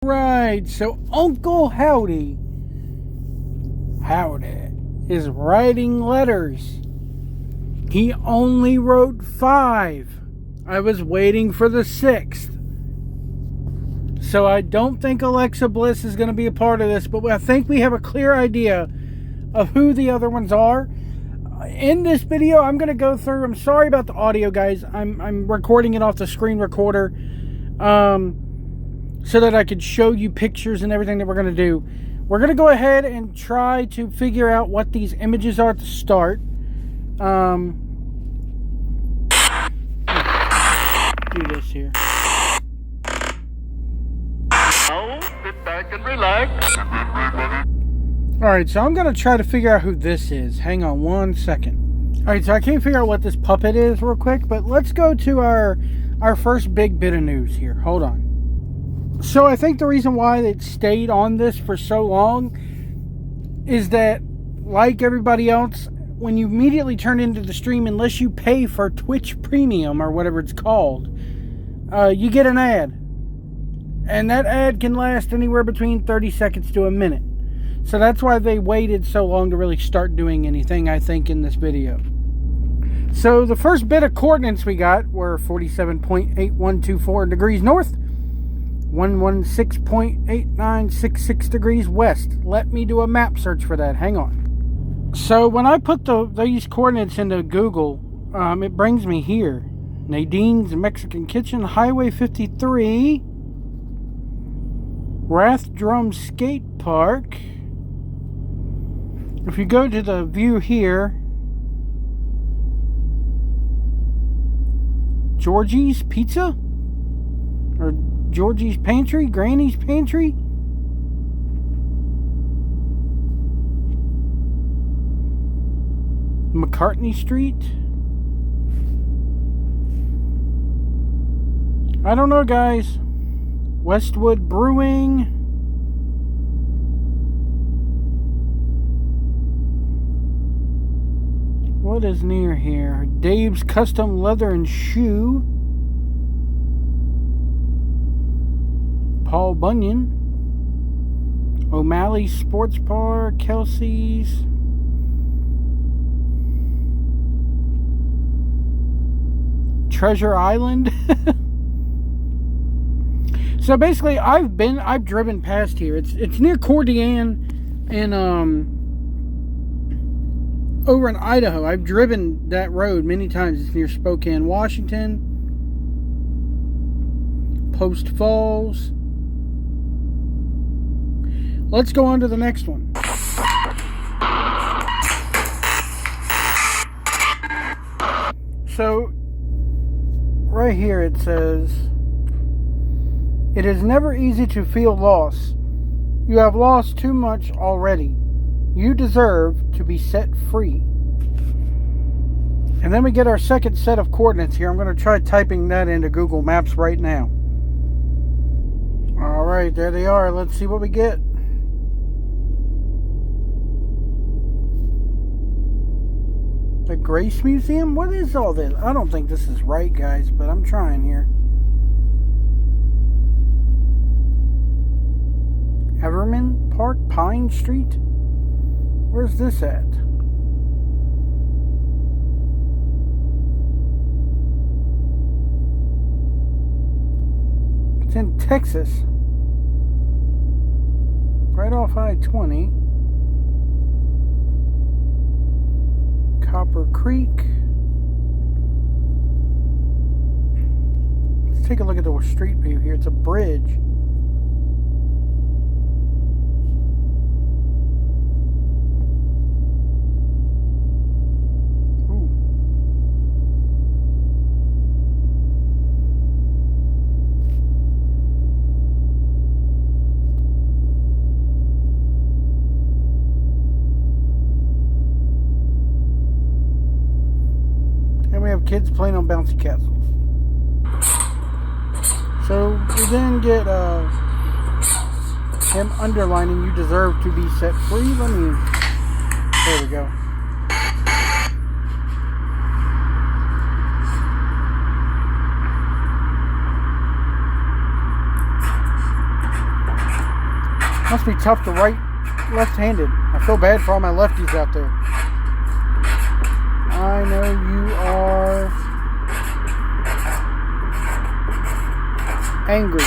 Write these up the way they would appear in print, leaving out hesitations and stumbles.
Right, so Uncle Howdy is writing letters. He only wrote 5. I was waiting for the 6th. So I don't think Alexa Bliss is going to be a part of this, but I think we have a clear idea of who the other ones are. In this video, I'm going to go through. I'm sorry about the audio, guys. I'm recording it off the screen recorder so that I could show you pictures and everything that we're going to do. We're going to go ahead and try to figure out what these images are to start. Do this here. Now, sit back and relax. Alright, so I'm going to try to figure out who this is. Hang on one second. Alright, so I can't figure out what this puppet is real quick, but let's go to our first big bit of news here. Hold on. So I think the reason why it stayed on this for so long is that, like everybody else, when you immediately turn into the stream, unless you pay for Twitch Premium or whatever it's called, you get an ad. And that ad can last anywhere between 30 seconds to a minute. So that's why they waited so long to really start doing anything, I think, in this video. So the first bit of coordinates we got were 47.8124 degrees north, 116.8966 degrees west. Let me do a map search for that. Hang on. So when I put these coordinates into Google, it brings me here. Nadine's Mexican Kitchen, Highway 53, Rathdrum Skate Park. If you go to the view here, Georgie's Pizza? Or Georgie's Pantry? Granny's Pantry? McCartney Street? I don't know, guys. Westwood Brewing. What is near here? Dave's Custom Leather and Shoe. Paul Bunyan. O'Malley's Sports Bar. Kelsey's. Treasure Island. So basically, I've driven past here. It's near Cordian and over in Idaho. I've driven that road many times. It's near Spokane, Washington. Post Falls. Let's go on to the next one. So right here it says, it is never easy to feel loss. You have lost too much already. You deserve to be set free. And then we get our second set of coordinates here. I'm going to try typing that into Google Maps right now. Alright, there they are. Let's see what we get. The Grace Museum? What is all this? I don't think this is right, guys, but I'm trying here. Everman Park, Pine Street? Where's this at? It's in Texas. Right off I-20. Copper Creek. Let's take a look at the street view here. It's a bridge. Kids playing on bouncy castles. So we then get him underlining, you deserve to be set free. There we go. Must be tough to write left-handed. I feel bad for all my lefties out there. I know you are angry.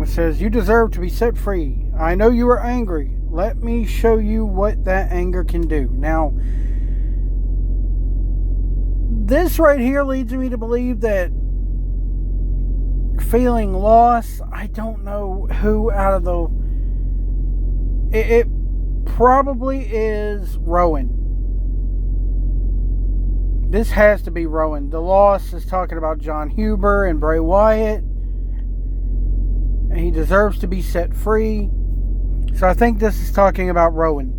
It says, you deserve to be set free. I know you are angry. Let me show you what that anger can do. Now, this right here leads me to believe that feeling loss, I don't know who out of the... It probably is Rowan. This has to be Rowan. The loss is talking about John Huber and Bray Wyatt. And he deserves to be set free. So I think this is talking about Rowan.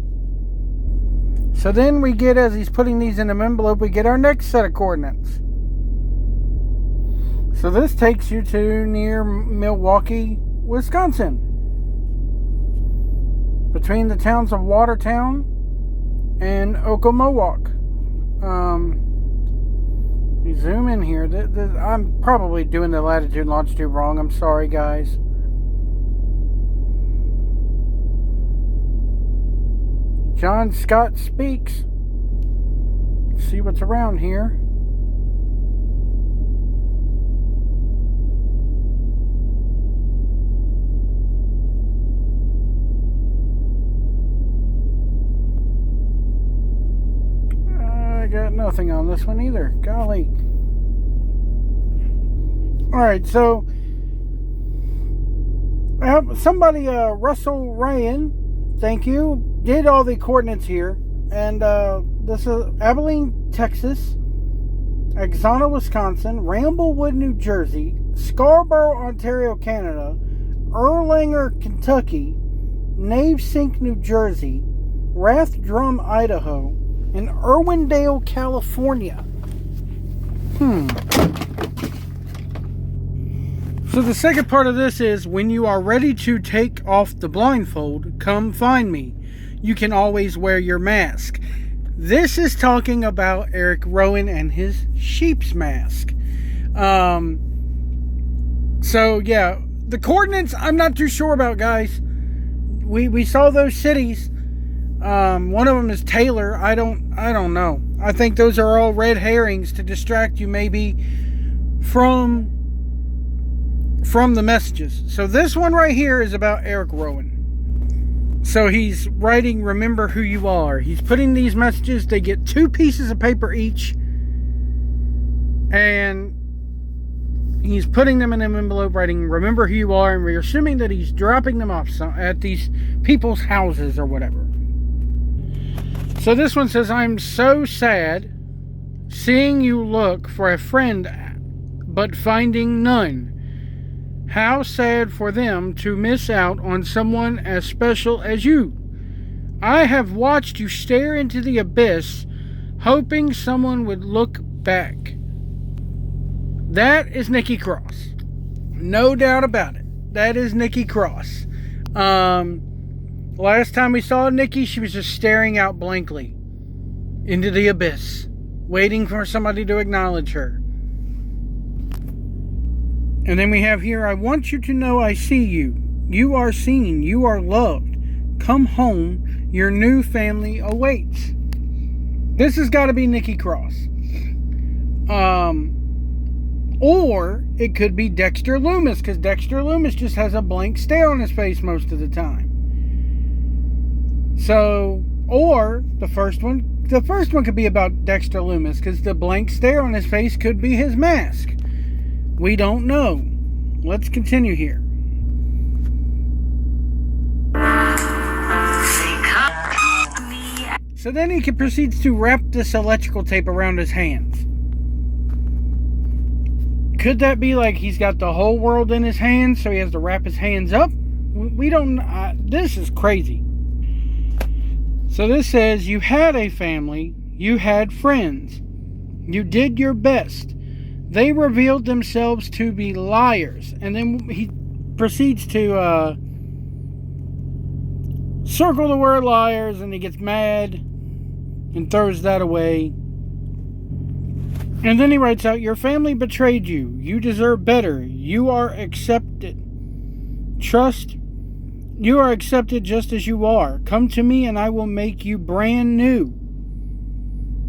So then we get, as he's putting these in an envelope, we get our next set of coordinates. So this takes you to near Milwaukee, Wisconsin. Between the towns of Watertown and Ocomowoc. We zoom in here. I'm probably doing the latitude and longitude wrong. I'm sorry, guys. John Scott speaks. Let's see what's around here. I got nothing on this one either. Golly. Alright, so somebody, Russell Ryan, thank you, did all the coordinates here. And this is Abilene, Texas, Exona, Wisconsin, Ramblewood, New Jersey, Scarborough, Ontario, Canada, Erlanger, Kentucky, Navesink, New Jersey, Rathdrum, Idaho, and Irwindale, California. So the second part of this is, when you are ready to take off the blindfold, come find me. You can always wear your mask. This is talking about Eric Rowan and his sheep's mask. So yeah, the coordinates I'm not too sure about, guys. We saw those cities. One of them is Taylor. I don't know. I think those are all red herrings to distract you maybe from the messages. So this one right here is about Eric Rowan. So he's writing, remember who you are. He's putting these messages, they get 2 pieces of paper each, and he's putting them in an envelope, writing, remember who you are, and we're assuming that he's dropping them off at these people's houses or whatever. So this one says, I'm so sad seeing you look for a friend, but finding none. How sad for them to miss out on someone as special as you. I have watched you stare into the abyss, hoping someone would look back. That is Nikki Cross. No doubt about it. That is Nikki Cross. Last time we saw Nikki, she was just staring out blankly into the abyss, waiting for somebody to acknowledge her. And then we have here, I want you to know I see you. You are seen. You are loved. Come home. Your new family awaits. This has got to be Nikki Cross. Or it could be Dexter Loomis, because Dexter Loomis just has a blank stare on his face most of the time. So, or the first one could be about Dexter Loomis, because the blank stare on his face could be his mask. We don't know. Let's continue here. So then he proceeds to wrap this electrical tape around his hands. Could that be like he's got the whole world in his hands, so he has to wrap his hands up? We don't... this is crazy. So this says, you had a family, you had friends, you did your best. They revealed themselves to be liars. And then he proceeds to circle the word liars, and he gets mad and throws that away. And then he writes out, your family betrayed you. You deserve better. You are accepted. Trust. You are accepted just as you are. Come to me and I will make you brand new.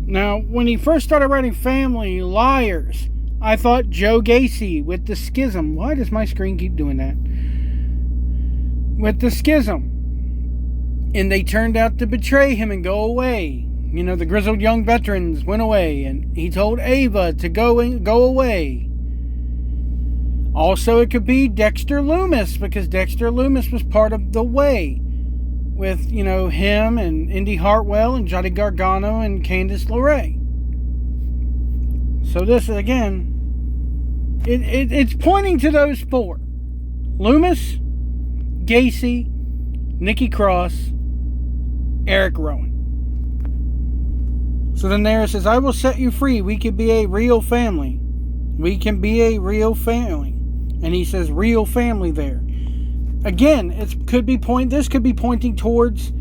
Now, when he first started writing Family Liars, I thought Joe Gacy with the schism. Why does my screen keep doing that? With the schism. And they turned out to betray him and go away. You know, the grizzled young veterans went away, and he told Ava to go away. Also, it could be Dexter Loomis, because Dexter Loomis was part of The Way, with, you know, him and Indy Hartwell and Johnny Gargano and Candice LeRae. So this, again, it's pointing to those four. Loomis, Gacy, Nikki Cross, Eric Rowan. So then there it says, I will set you free. We can be a real family. We can be a real family. And he says real family there. Again, this could be pointing towards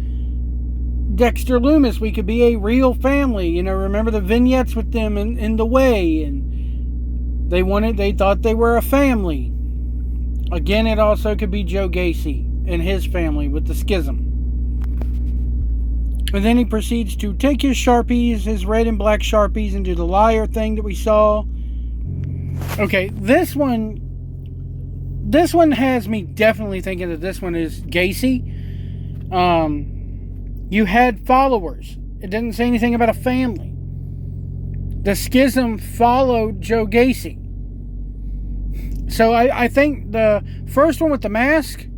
Dexter Loomis. We could be a real family. You know, remember the vignettes with them in The Way, and they thought they were a family. Again, it also could be Joe Gacy and his family with the schism. And then he proceeds to take his Sharpies, his red and black Sharpies, and do the liar thing that we saw. Okay, this one has me definitely thinking that this one is Gacy. You had followers. It didn't say anything about a family. The schism followed Joe Gacy. So I think the first one with the mask,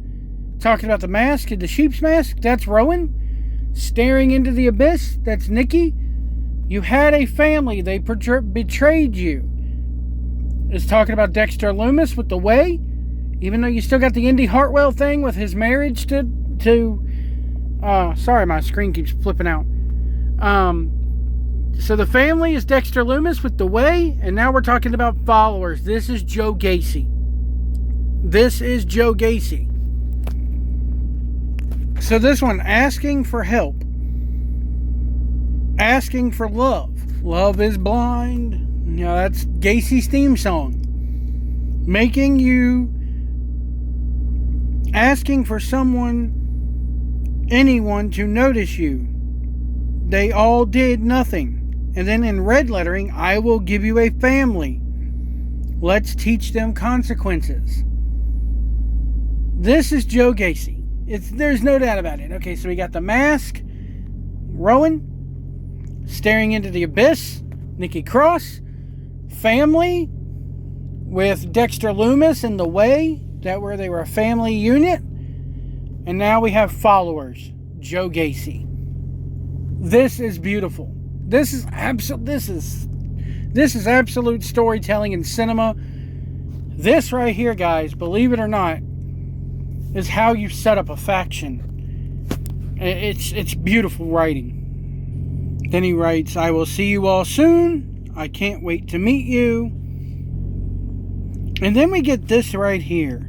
talking about the mask, the sheep's mask, that's Rowan. Staring into the abyss, that's Nikki. You had a family. They betrayed you. It's talking about Dexter Loomis with The Way. Even though you still got the Indy Hartwell thing with his marriage to sorry, my screen keeps flipping out. So the family is Dexter Loomis with The Way, and now we're talking about followers. This is Joe Gacy. This is Joe Gacy. So this one, asking for help. Asking for love. Love is blind. You know, that's Gacy's theme song. Making you... Asking for someone, anyone to notice you. They all did nothing. And then in red lettering, I will give you a family. Let's teach them consequences. This is Joe Gacy. There's no doubt about it. Okay, so we got the mask, Rowan, staring into the abyss, Nikki Cross, family with Dexter Loomis and The Way, that where they were a family unit, and now we have followers, Joe Gacy. This is beautiful. This is absolute storytelling in cinema. This right here, guys, believe it or not, is how you set up a faction. It's beautiful writing. Then he writes, I will see you all soon. I can't wait to meet you. And then we get this right here.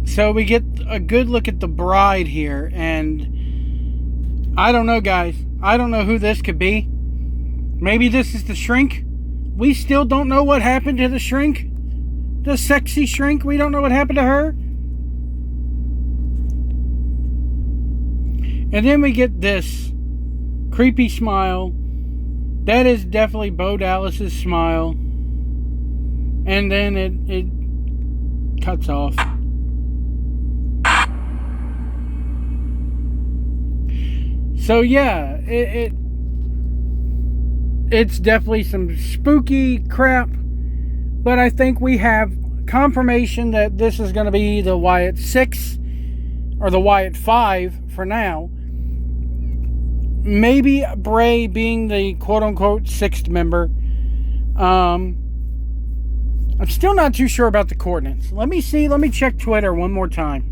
So we get a good look at the bride here, and I don't know, guys. I don't know who this could be. Maybe this is the shrink. We still don't know what happened to the shrink. The sexy shrink. We don't know what happened to her. And then we get this creepy smile. That is definitely Bo Dallas's smile. And then it cuts off. So yeah, it's definitely some spooky crap, but I think we have confirmation that this is going to be the Wyatt 6 or the Wyatt 5 for now. Maybe Bray being the quote-unquote 6th member. I'm still not too sure about the coordinates. Let me check Twitter one more time.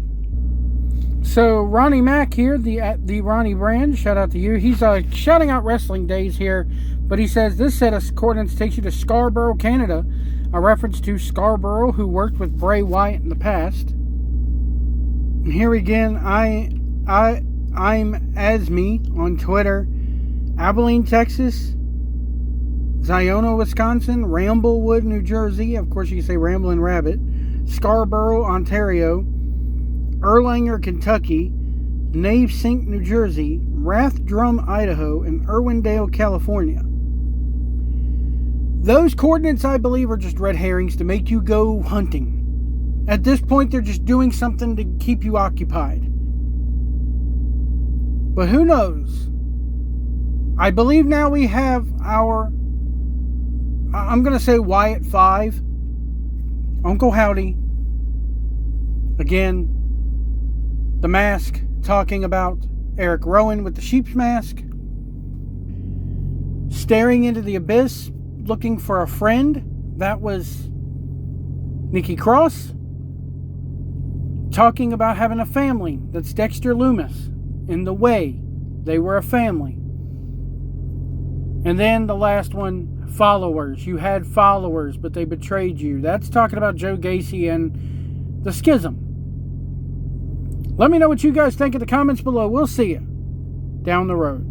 So Ronnie Mack here, the Ronnie brand, shout out to you. He's shouting out wrestling days here, but he says this set of coordinates takes you to Scarborough, Canada, a reference to Scarborough, who worked with Bray Wyatt in the past. And here again, I'm Asmi on Twitter, Abilene, Texas, Ziona, Wisconsin, Ramblewood, New Jersey. Of course, you can say Ramblin' Rabbit. Scarborough, Ontario. Erlanger, Kentucky, Navesink, New Jersey, Rathdrum, Idaho, and Irwindale, California. Those coordinates, I believe, are just red herrings to make you go hunting. At this point, they're just doing something to keep you occupied. But who knows? I believe now we have our, I'm going to say Wyatt 5, Uncle Howdy, again, The Mask, talking about Eric Rowan with the sheep's mask. Staring into the abyss, looking for a friend. That was Nikki Cross. Talking about having a family. That's Dexter Loomis. In The Way, they were a family. And then the last one, followers. You had followers, but they betrayed you. That's talking about Joe Gacy and the schism. Let me know what you guys think in the comments below. We'll see you down the road.